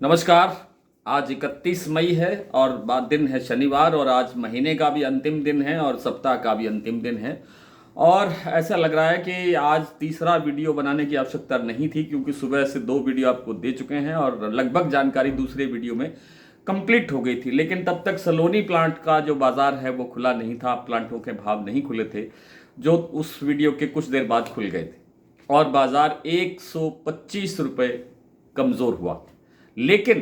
नमस्कार। आज 31 मई है और बाद दिन है शनिवार और आज महीने का भी अंतिम दिन है और सप्ताह का भी अंतिम दिन है। और ऐसा लग रहा है कि आज तीसरा वीडियो बनाने की आवश्यकता नहीं थी, क्योंकि सुबह से 2 वीडियो आपको दे चुके हैं और लगभग जानकारी दूसरे वीडियो में कंप्लीट हो गई थी। लेकिन तब तक सलोनी प्लांट का जो बाजार है वो खुला नहीं था, प्लांटों के भाव नहीं खुले थे, जो उस वीडियो के कुछ देर बाद खुल गए थे और बाजार 125 रुपये कमज़ोर हुआ। लेकिन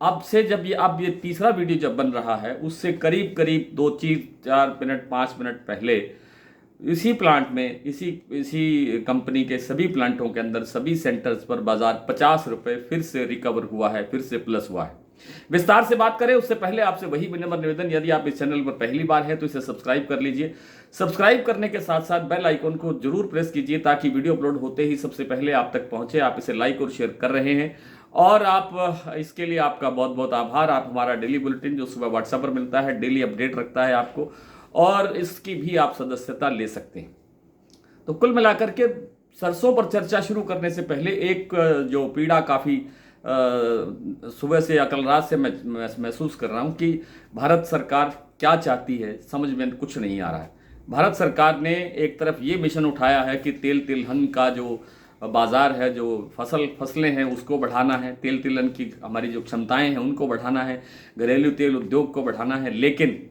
अब ये तीसरा वीडियो जब बन रहा है, उससे करीब करीब 2-4 मिनट 5 मिनट पहले इसी प्लांट में इसी कंपनी के सभी प्लांटों के अंदर सभी सेंटर्स पर बाजार 50 रुपये फिर से रिकवर हुआ है, फिर से प्लस हुआ है। विस्तार से बात करें उससे पहले आपसे वही विनम्र निवेदन, यदि आप इस चैनल पर पहली बार हैं तो इसे सब्सक्राइब कर लीजिए। सब्सक्राइब करने के साथ साथ बेल आइकन को जरूर प्रेस कीजिए ताकि वीडियो अपलोड होते ही सबसे पहले आप तक पहुंचे। आप इसे लाइक और शेयर कर रहे हैं और आप इसके लिए आपका बहुत बहुत आभार। आप हमारा डेली बुलेटिन जो सुबह व्हाट्सएप पर मिलता है, डेली अपडेट रखता है आपको, और इसकी भी आप सदस्यता ले सकते हैं। तो कुल मिलाकर के सरसों पर चर्चा शुरू करने से पहले एक जो पीड़ा काफ़ी सुबह से या कल रात से मैं महसूस कर रहा हूँ कि भारत सरकार क्या चाहती है, समझ में कुछ नहीं आ रहा है। भारत सरकार ने एक तरफ ये मिशन उठाया है कि तेल तिलहन का जो बाज़ार है, जो फसलें हैं उसको बढ़ाना है, तेल तिलहन की हमारी जो क्षमताएं हैं उनको बढ़ाना है, घरेलू तेल उद्योग को बढ़ाना है। लेकिन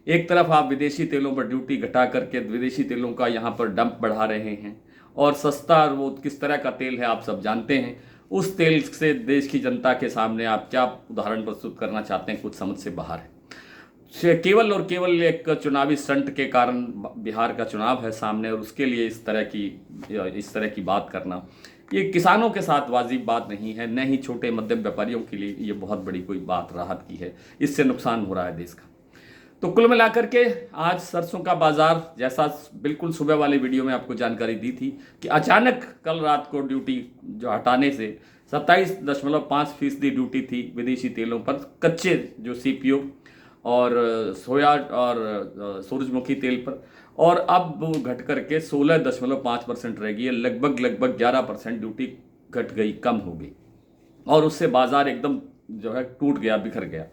एक तरफ आप विदेशी तेलों पर ड्यूटी घटा करके विदेशी तेलों का यहाँ पर डंप बढ़ा रहे हैं और सस्ता वो किस तरह का तेल है आप सब जानते हैं। उस तेल से देश की जनता के सामने आप क्या उदाहरण प्रस्तुत करना चाहते हैं, कुछ समझ से बाहर है। केवल और केवल एक चुनावी स्टंट के कारण बिहार का चुनाव है सामने और उसके लिए इस तरह की बात करना ये किसानों के साथ वाजिब बात नहीं है, न ही छोटे मध्यम व्यापारियों के लिए ये बहुत बड़ी कोई बात राहत की है। इससे नुकसान हो रहा है देश का। तो कुल मिलाकर के आज सरसों का बाजार, जैसा बिल्कुल सुबह वाले वीडियो में आपको जानकारी दी थी कि अचानक कल रात को ड्यूटी जो हटाने से 27.5% ड्यूटी थी विदेशी तेलों पर, कच्चे जो सीपीओ और सोया और सूरजमुखी तेल पर, और अब वो घट करके 16.5% रह गई है। लगभग 11% ड्यूटी घट गई, कम हो गई और उससे बाजार एकदम जो है टूट गया, बिखर गया।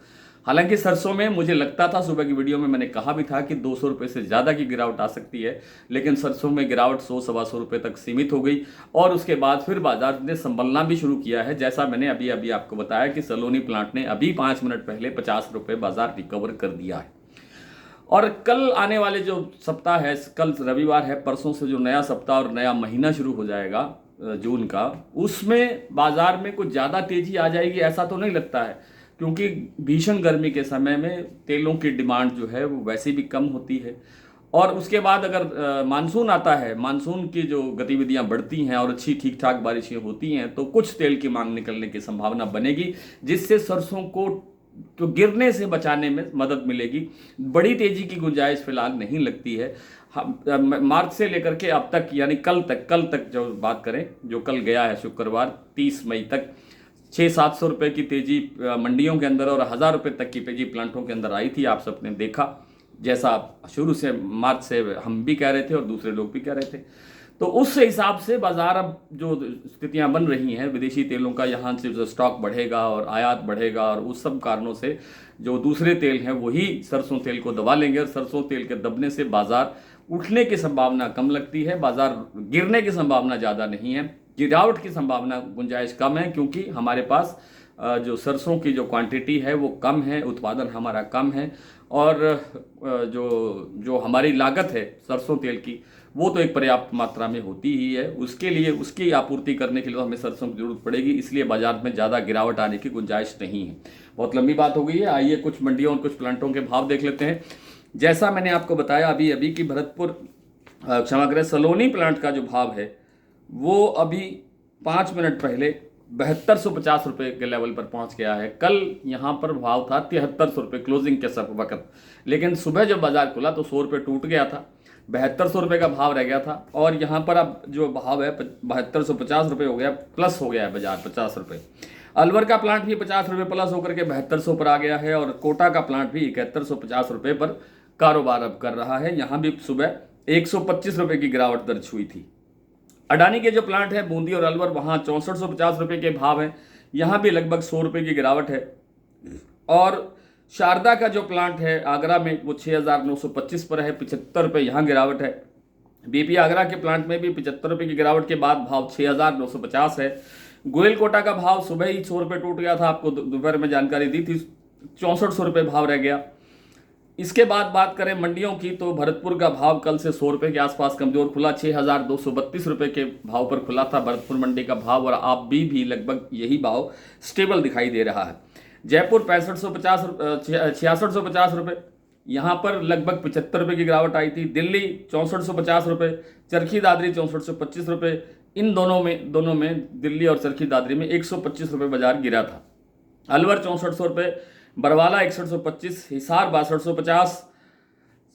हालांकि सरसों में मुझे लगता था, सुबह की वीडियो में मैंने कहा भी था कि 200 रुपये से ज़्यादा की गिरावट आ सकती है, लेकिन सरसों में गिरावट 100-125 रुपये तक सीमित हो गई और उसके बाद फिर बाजार ने संभलना भी शुरू किया है। जैसा मैंने अभी आपको बताया कि सलोनी प्लांट ने अभी 5 मिनट पहले 50 रुपये बाजार रिकवर कर दिया है। और कल आने वाले जो सप्ताह है, कल रविवार है, परसों से जो नया सप्ताह और नया महीना शुरू हो जाएगा जून का, उसमें बाजार में कुछ ज़्यादा तेज़ी आ जाएगी ऐसा तो नहीं लगता है, क्योंकि भीषण गर्मी के समय में तेलों की डिमांड जो है वो वैसे भी कम होती है। और उसके बाद अगर मानसून आता है, मानसून की जो गतिविधियां बढ़ती हैं और अच्छी ठीक ठाक बारिशें होती हैं तो कुछ तेल की मांग निकलने की संभावना बनेगी, जिससे सरसों को तो गिरने से बचाने में मदद मिलेगी। बड़ी तेजी की गुंजाइश फिलहाल नहीं लगती है। मार्च से लेकर के अब तक, यानी कल तक जो बात करें, जो कल गया है शुक्रवार 30 मई तक, 600-700 रुपये की तेजी मंडियों के अंदर और 1000 रुपये तक की तेजी प्लांटों के अंदर आई थी। आप सबने देखा, जैसा शुरू से मार्च से हम भी कह रहे थे और दूसरे लोग भी कह रहे थे। तो उस हिसाब से बाजार अब जो स्थितियां बन रही हैं, विदेशी तेलों का यहाँ से जो स्टॉक बढ़ेगा और आयात बढ़ेगा और उस सब कारणों से जो दूसरे तेल हैं वही सरसों तेल को दबा लेंगे और सरसों तेल के दबने से बाजार उठने की संभावना कम लगती है, बाजार गिरने की संभावना ज़्यादा नहीं है। गिरावट की संभावना गुंजाइश कम है, क्योंकि हमारे पास जो सरसों की जो क्वांटिटी है वो कम है, उत्पादन हमारा कम है और जो हमारी लागत है सरसों तेल की वो तो एक पर्याप्त मात्रा में होती ही है। उसके लिए उसकी आपूर्ति करने के लिए हमें सरसों की जरूरत पड़ेगी, इसलिए बाजार में ज़्यादा गिरावट आने की गुंजाइश नहीं है। बहुत लंबी बात हो गई है, आइए कुछ मंडियों और कुछ प्लांटों के भाव देख लेते हैं। जैसा मैंने आपको बताया अभी कि भरतपुर क्षमा करें, सलोनी प्लांट का जो भाव है वो अभी 5 मिनट पहले 7250 रुपये के लेवल पर पहुंच गया है। कल यहाँ पर भाव था 7300 रुपये क्लोजिंग के सब वक्त, लेकिन सुबह जब बाजार खुला तो 100 रुपये टूट गया था, 7200 रुपये का भाव रह गया था और यहाँ पर अब जो भाव है 7250 रुपये हो गया, प्लस हो गया है बाजार 50 रुपये। अलवर का प्लांट भी 50 रुपये प्लस होकर के 7200 पर आ गया है और कोटा का प्लांट भी 7150 रुपये पर कारोबार अब कर रहा है। यहाँ भी सुबह 125 रुपये की गिरावट दर्ज हुई थी। अडानी के जो प्लांट है बूंदी और अलवर, वहाँ 6450 रुपये के भाव हैं। यहाँ भी लगभग 100 रुपये की गिरावट है। और शारदा का जो प्लांट है आगरा में वो 6,925 पर है, 75 रुपये यहाँ गिरावट है। बीपी आगरा के प्लांट में भी 75 रुपये की गिरावट के बाद भाव 6,950 है। गोयल कोटा का भाव सुबह ही 100 रुपये टूट गया था, आपको दोपहर में जानकारी दी थी, 6400 रुपये भाव रह गया। इसके बाद बात करें मंडियों की तो भरतपुर का भाव कल से 100 रुपये के आसपास कमजोर खुला, 6,232 रुपये के भाव पर खुला था भरतपुर मंडी का भाव, और आप भी लगभग यही भाव स्टेबल दिखाई दे रहा है। जयपुर 6650 रुपये, यहाँ पर लगभग 75 रुपये की गिरावट आई थी। दिल्ली 6450 रुपये, चरखी दादरी 6425 रुपये। इन दोनों में दिल्ली और चरखी दादरी में 125 रुपये बाजार गिरा था। अलवर 6400 रुपये, बरवाला 6125, हिसार 6250,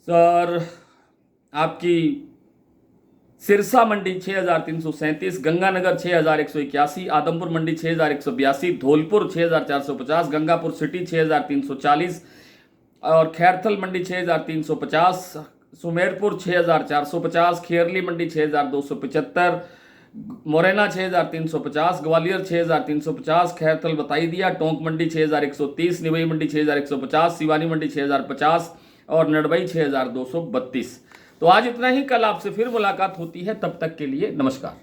और आपकी सिरसा मंडी 6337, गंगानगर 6181, आदमपुर मंडी 6182, धौलपुर 6450, गंगापुर सिटी 6340, और खैरथल मंडी 6350, सुमेरपुर 6450, खेरली मंडी 6275, मोरेना 6350, ग्वालियर 6350, खैरथल बता ही दिया, टोंक मंडी 6130, निवई मंडी 6150, सिवानी मंडी 6050 और नडबई 6232। तो आज इतना ही, कल आपसे फिर मुलाकात होती है, तब तक के लिए नमस्कार।